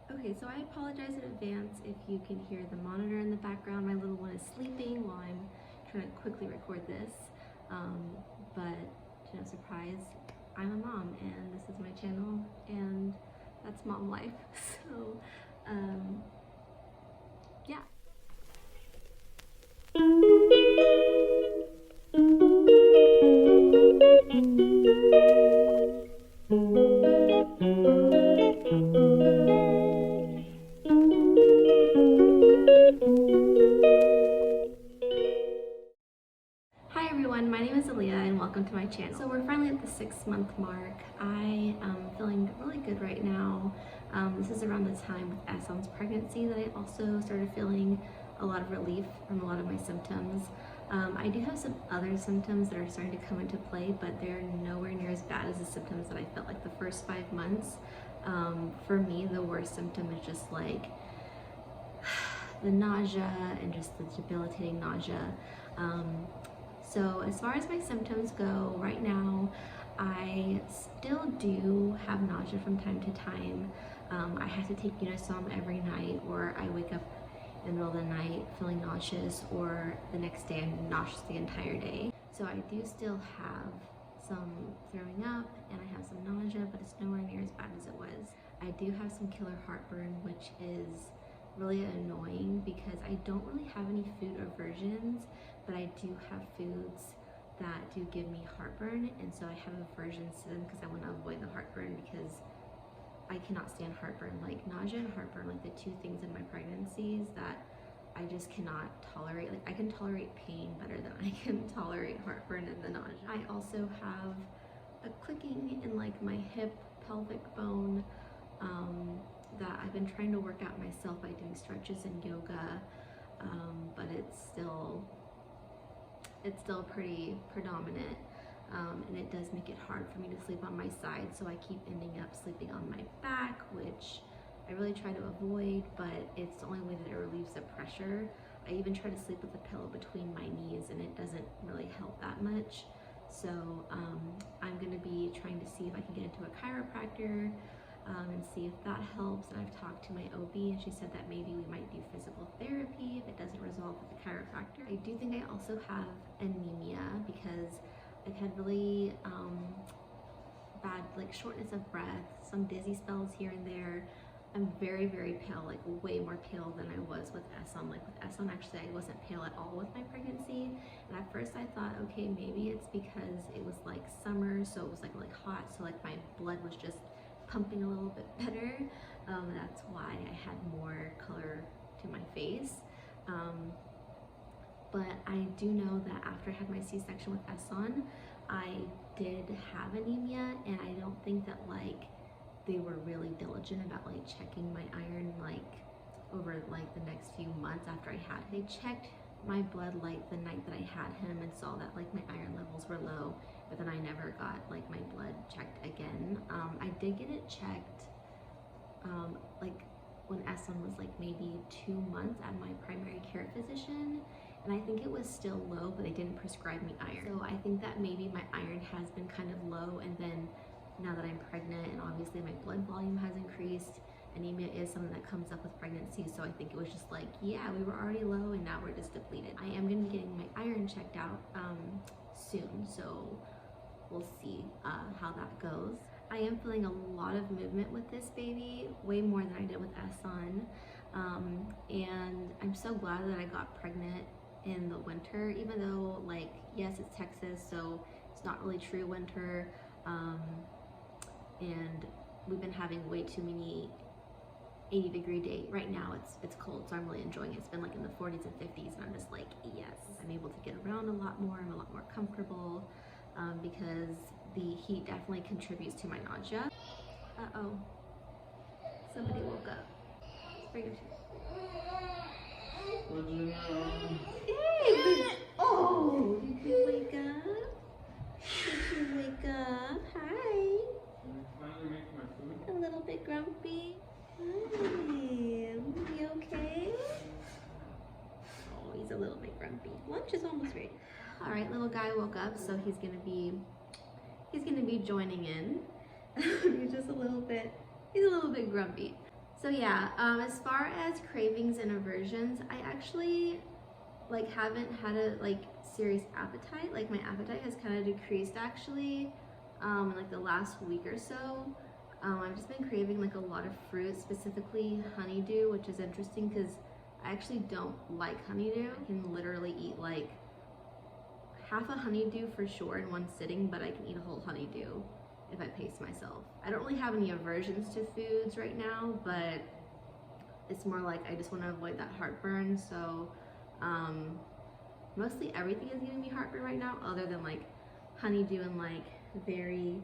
Okay, so I apologize in advance if you can hear the monitor in the background. My little one is sleeping while I'm trying to quickly record this. But to no surprise, I'm a mom and this is my channel and that's mom life. So, yeah. Hi everyone, my name is Aliyya and welcome to my channel. So we're finally at the 6-month mark. I am feeling really good right now. This is around the time with Eson's pregnancy that I also started feeling a lot of relief from a lot of my symptoms. I do have some other symptoms that are starting to come into play, but they're nowhere near as bad as the symptoms that I felt like the first 5 months. For me, the worst symptom is just like the nausea and just the debilitating nausea. So as far as my symptoms go, right now, I still do have nausea from time to time. I have to take Unisom every night, or I wake up in the middle of the night feeling nauseous, or the next day I'm nauseous the entire day. So I do still have some throwing up and I have some nausea, but it's nowhere near as bad as it was. I do have some killer heartburn, which is really annoying because I don't really have any food aversions, but I do have foods that do give me heartburn, and so I have aversions to them because I want to avoid the heartburn because I cannot stand heartburn. Like nausea and heartburn, like the two things in my pregnancies that I just cannot tolerate. Like I can tolerate pain better than I can tolerate heartburn and the nausea. I also have a clicking in like my hip pelvic bone that I've been trying to work out myself by doing stretches and yoga, but it's still pretty predominant, and it does make it hard for me to sleep on my side, so I keep ending up sleeping on my back, which I really try to avoid, but it's the only way that it relieves the pressure. I even try to sleep with a pillow between my knees and it doesn't really help that much. So I'm going to be trying to see if I can get into a chiropractor and see if that helps. And I've talked to my OB and she said that maybe we might do physical therapy if it doesn't resolve with the chiropractor. I do think I also have anemia because I've had really bad like shortness of breath, some dizzy spells here and there. I'm very, very pale, like way more pale than I was with Eson. Like with Eson, actually, I wasn't pale at all with my pregnancy. And at first I thought, okay, maybe it's because it was like summer, so it was like really hot. So like my blood was just pumping a little bit better. That's why I had more color to my face. But I do know that after I had my C-section with Eson, I did have anemia, and I don't think that like they were really diligent about like checking my iron like over like the next few months after I had. They checked my blood like the night that I had him and saw that like my iron levels were low, but then I never got like my blood checked again. I did get it checked like when Eson was like maybe 2 months at my primary care physician, and I think it was still low, but they didn't prescribe me iron. So I think that maybe my iron has been kind of low, and then now that I'm pregnant and obviously my blood volume has increased, anemia is something that comes up with pregnancy, so I think it was just like, yeah, we were already low and now we're just depleted. I am going to be getting my iron checked out soon, so we'll see how that goes. I am feeling a lot of movement with this baby, way more than I did with Eson, and I'm so glad that I got pregnant in the winter, even though like, yes, it's Texas, so it's not really true winter, and we've been having way too many 80-degree days. Right now it's cold, so I'm really enjoying it. It's been like in the 40s and 50s, and I'm just like, yes. I'm able to get around a lot more. I'm a lot more comfortable because the heat definitely contributes to my nausea. Uh-oh, somebody woke up. Let's bring him to. Hey, oh, did you wake up? Did you wake up? Hi. A little bit grumpy. Hi. You okay? Oh, he's a little bit grumpy. Lunch is almost ready. All right, little guy woke up, so he's gonna be joining in. He's a little bit grumpy. So yeah, as far as cravings and aversions, I actually like haven't had a like serious appetite. Like my appetite has kind of decreased actually in like the last week or so. I've just been craving like a lot of fruit, specifically honeydew, which is interesting because I actually don't like honeydew. I can literally eat like half a honeydew for sure in one sitting, but I can eat a whole honeydew if I pace myself. I don't really have any aversions to foods right now, but it's more like I just want to avoid that heartburn. So mostly everything is giving me heartburn right now, other than like honeydew and like very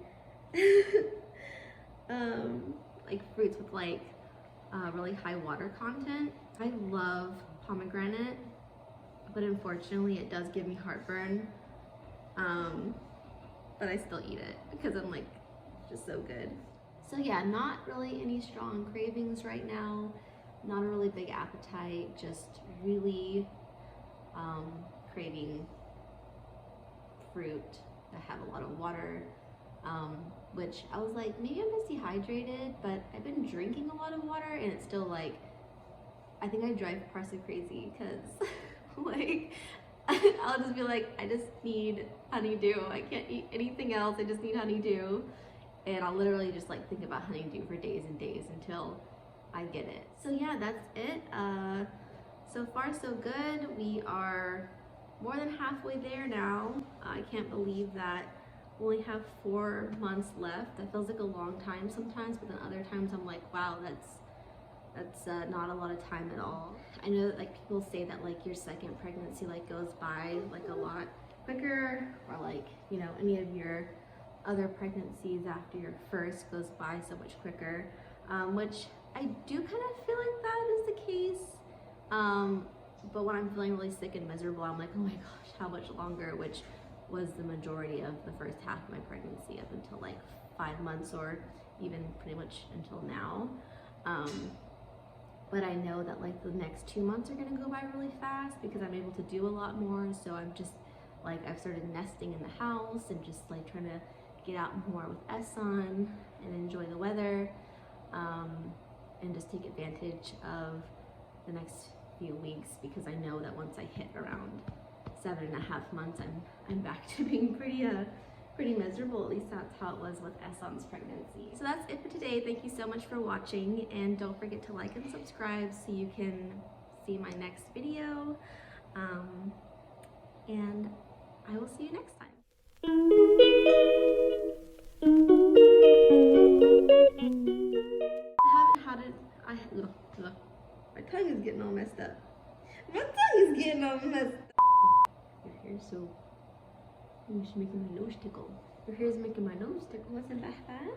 like fruits with like really high water content. I love pomegranate, but unfortunately it does give me heartburn. But I still eat it because I'm like just so good. So yeah, not really any strong cravings right now, not a really big appetite, just really craving fruit that have a lot of water, which I was like, maybe I'm just dehydrated, but I've been drinking a lot of water and it's still like, I think I drive Parsa crazy because like I'll just be like, I just need honeydew. I can't eat anything else. I just need honeydew. And I'll literally just like think about honeydew for days and days until I get it. So yeah, that's it. So far so good. We are more than halfway there now. I can't believe that we only have 4 months left. That feels like a long time sometimes, but then other times I'm like, wow, that's not a lot of time at all. I know that like people say that like your second pregnancy like goes by like a lot quicker, or like, you know, any of your other pregnancies after your first goes by so much quicker, which I do kind of feel like that is the case. But when I'm feeling really sick and miserable, I'm like, oh my gosh, how much longer? Which was the majority of the first half of my pregnancy up until like 5 months, or even pretty much until now. But I know that like the next 2 months are gonna go by really fast because I'm able to do a lot more. So I'm just like, I've started nesting in the house and just like trying to get out more with Esson and enjoy the weather, and just take advantage of the next few weeks, because I know that once I hit around 7.5 months, I'm back to being pretty miserable. At least that's how it was with Esson's pregnancy. So that's it for today. Thank you so much for watching, and don't forget to like and subscribe so you can see my next video. And I will see you next time. My tongue is getting all messed up. My tongue is getting all messed up. Your hair's so... You're making my nose tickle. Your hair's making my nose tickle. Wasn't that bad?